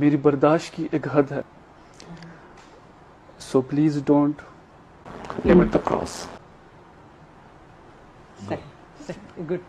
मेरी बर्दाश्त की एक हद है. So please don't limit the cross. Good.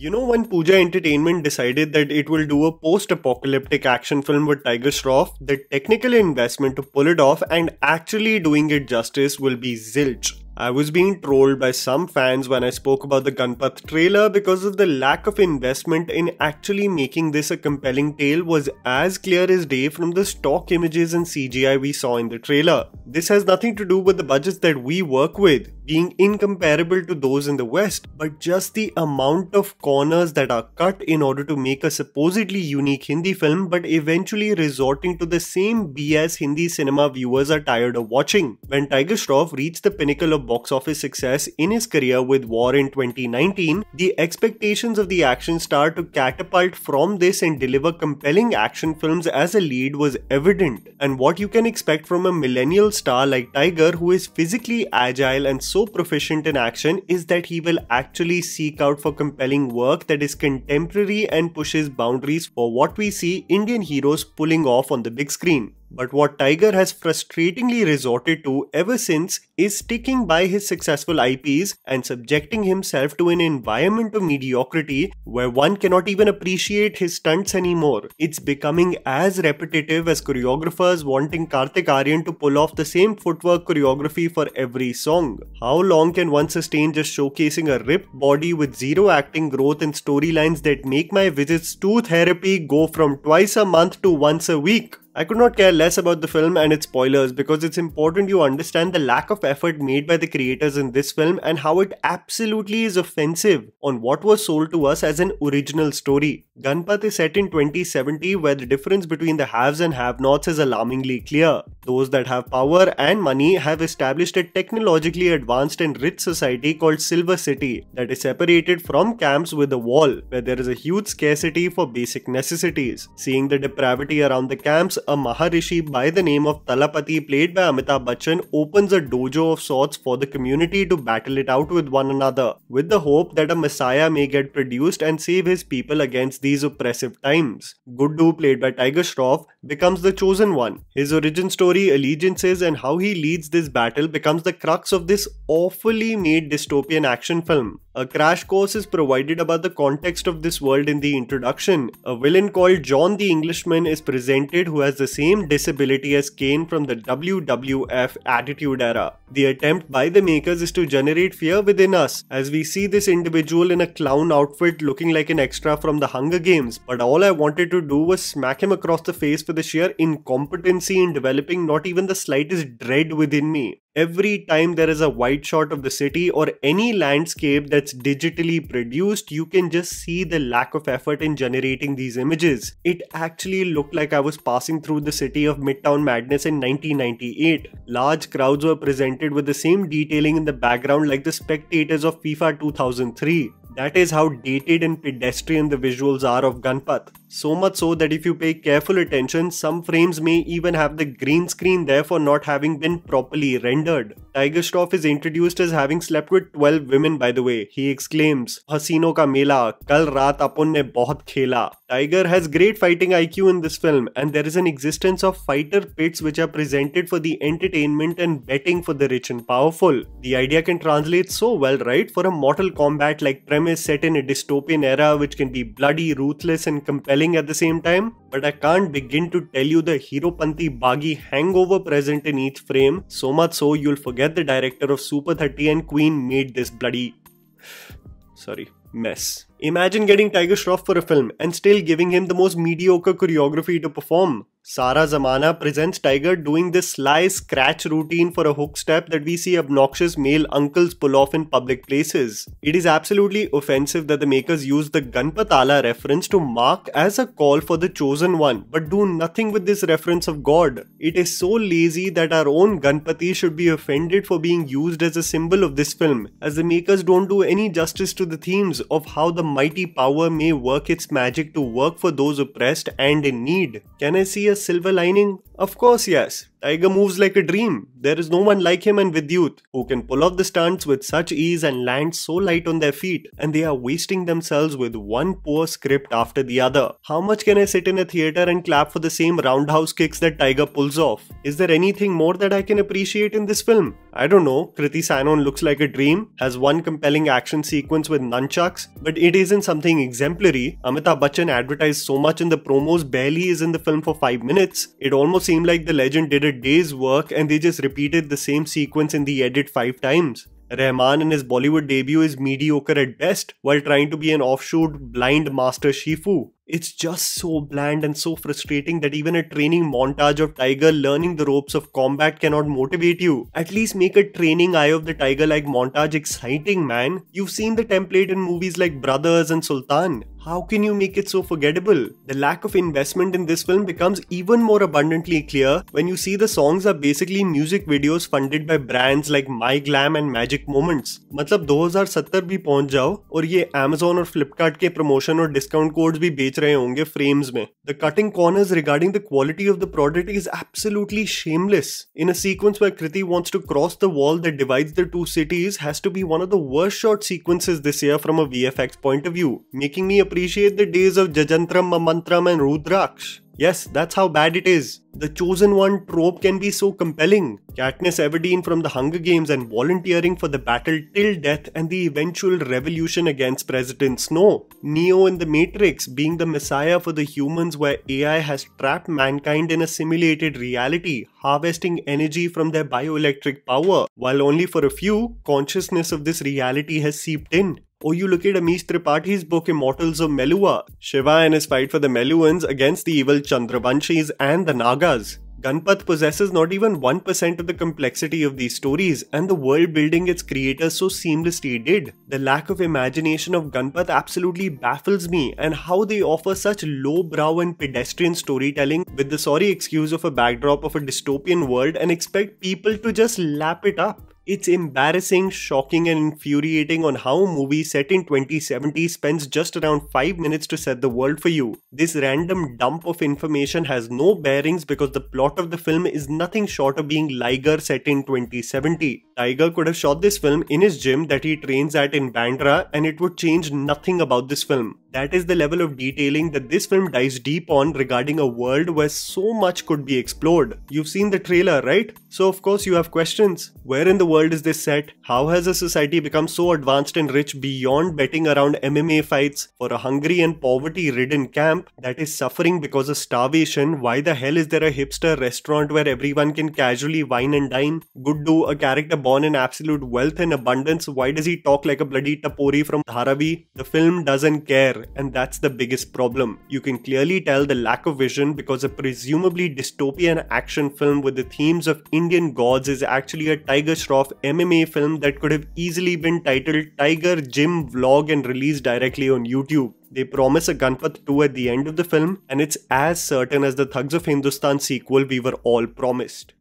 You know, when Pooja Entertainment decided that it will do a post-apocalyptic action film with Tiger Shroff, the technical investment to pull it off and actually doing it justice will be zilch. I was being trolled by some fans when I spoke about the Ganapath trailer because of the lack of investment in actually making this a compelling tale was as clear as day from the stock images and CGI we saw in the trailer. This has nothing to do with the budgets that we work with being incomparable to those in the West, but just the amount of corners that are cut in order to make a supposedly unique Hindi film but eventually resorting to the same BS Hindi cinema viewers are tired of watching. When Tiger Shroff reached the pinnacle of box office success in his career with War in 2019, the expectations of the action star to catapult from this and deliver compelling action films as a lead was evident. And what you can expect from a millennial star like Tiger, who is physically agile and so proficient in action, is that he will actually seek out for compelling work that is contemporary and pushes boundaries for what we see Indian heroes pulling off on the big screen. But what Tiger has frustratingly resorted to ever since is sticking by his successful IPs and subjecting himself to an environment of mediocrity where one cannot even appreciate his stunts anymore. It's becoming as repetitive as choreographers wanting Kartik Aaryan to pull off the same footwork choreography for every song. How long can one sustain just showcasing a ripped body with zero acting growth and storylines that make my visits to therapy go from twice a month to once a week? I could not care less about the film and its spoilers because it's important you understand the lack of effort made by the creators in this film and how it absolutely is offensive on what was sold to us as an original story. Ganapath is set in 2070 where the difference between the haves and have-nots is alarmingly clear. Those that have power and money have established a technologically advanced and rich society called Silver City that is separated from camps with a wall where there is a huge scarcity for basic necessities. Seeing the depravity around the camps, a Maharishi by the name of Talapati, played by Amitabh Bachchan, opens a dojo of sorts for the community to battle it out with one another, with the hope that a messiah may get produced and save his people against these oppressive times. Guddu, played by Tiger Shroff, becomes the chosen one. His origin story, allegiances, and how he leads this battle becomes the crux of this awfully made dystopian action film. A crash course is provided about the context of this world in the introduction. A villain called John the Englishman is presented who has the same disability as Kane from the WWF Attitude Era. The attempt by the makers is to generate fear within us as we see this individual in a clown outfit looking like an extra from the Hunger Games, but all I wanted to do was smack him across the face for the sheer incompetency in developing not even the slightest dread within me. Every time there is a wide shot of the city or any landscape that's digitally produced, you can just see the lack of effort in generating these images. It actually looked like I was passing through the city of Midtown Madness in 1998. Large crowds were presented with the same detailing in the background like the spectators of FIFA 2003. That is how dated and pedestrian the visuals are of Ganapath. So much so that if you pay careful attention, some frames may even have the green screen there for not having been properly rendered. Tiger Shroff is introduced as having slept with 12 women, by the way. He exclaims, "Hasino ka mela, kal raat apun ne bahut khela." Tiger has great fighting IQ in this film, and there is an existence of fighter pits which are presented for the entertainment and betting for the rich and powerful. The idea can translate so well, right? For a Mortal Kombat like premise set in a dystopian era which can be bloody, ruthless and compelling at the same time. But I can't begin to tell you the Heropanti Bagi hangover present in each frame, so much so you'll forget the director of Super 30 and Queen made this bloody mess. Imagine getting Tiger Shroff for a film and still giving him the most mediocre choreography to perform. Sara Zamana presents Tiger doing this sly scratch routine for a hook step that we see obnoxious male uncles pull off in public places. It is absolutely offensive that the makers use the Ganpatala reference to mark as a call for the chosen one, but do nothing with this reference of God. It is so lazy that our own Ganpati should be offended for being used as a symbol of this film, as the makers don't do any justice to the themes of how the mighty power may work its magic to work for those oppressed and in need. Can I see a silver lining? Of course yes. Tiger moves like a dream. There is no one like him and Vidyut who can pull off the stunts with such ease and land so light on their feet, and they are wasting themselves with one poor script after the other. How much can I sit in a theatre and clap for the same roundhouse kicks that Tiger pulls off? Is there anything more that I can appreciate in this film? I don't know. Kriti Sanon looks like a dream, has one compelling action sequence with nunchucks, but it isn't something exemplary. Amitabh Bachchan advertised so much in the promos, barely is in the film for 5 minutes. It almost seemed like the legend did a day's work and they just repeated the same sequence in the edit 5 times. Rahman in his Bollywood debut is mediocre at best, while trying to be an offshoot blind master Shifu. It's just so bland and so frustrating that even a training montage of Tiger learning the ropes of combat cannot motivate you. At least make a training Eye of the Tiger like montage exciting, man. You've seen the template in movies like Brothers and Sultan. How can you make it so forgettable? The lack of investment in this film becomes even more abundantly clear when you see the songs are basically music videos funded by brands like My Glam and Magic Moments. मतलब 2070 भी पहुंच जाओ और ये Amazon और Flipkart के promotion और discount codes भी बेच रहे होंगे frames में. The cutting corners regarding the quality of the product is absolutely shameless. In a sequence where Kriti wants to cross the wall that divides the two cities has to be one of the worst shot sequences this year from a VFX point of view, making me appreciate the days of Jajantram, Mamantram and Rudraksh. Yes, that's how bad it is. The chosen one trope can be so compelling. Katniss Everdeen from the Hunger Games and volunteering for the battle till death and the eventual revolution against President Snow. Neo in the Matrix being the messiah for the humans where AI has trapped mankind in a simulated reality, harvesting energy from their bioelectric power, while only for a few, consciousness of this reality has seeped in. Or you look at Amish Tripathi's book Immortals of Melua, Shiva and his fight for the Meluans against the evil Chandravanshis and the Nagas. Ganapath possesses not even 1% of the complexity of these stories, and the world building its creators so seamlessly did. The lack of imagination of Ganapath absolutely baffles me, and how they offer such lowbrow and pedestrian storytelling with the sorry excuse of a backdrop of a dystopian world and expect people to just lap it up. It's embarrassing, shocking and infuriating on how a movie set in 2070 spends just around 5 minutes to set the world for you. This random dump of information has no bearings because the plot of the film is nothing short of being Liger set in 2070. Tiger could have shot this film in his gym that he trains at in Bandra and it would change nothing about this film. That is the level of detailing that this film dives deep on regarding a world where so much could be explored. You've seen the trailer, right? So of course you have questions. Where in the world is this set? How has a society become so advanced and rich beyond betting around MMA fights for a hungry and poverty-ridden camp that is suffering because of starvation? Why the hell is there a hipster restaurant where everyone can casually wine and dine? Guddu, a character born in absolute wealth and abundance, why does he talk like a bloody Tapori from Dharavi? The film doesn't care. And that's the biggest problem. You can clearly tell the lack of vision because a presumably dystopian action film with the themes of Indian gods is actually a Tiger Shroff MMA film that could have easily been titled Tiger Gym Vlog and released directly on YouTube. They promise a Ganapath 2 at the end of the film, and it's as certain as the Thugs of Hindustan sequel we were all promised.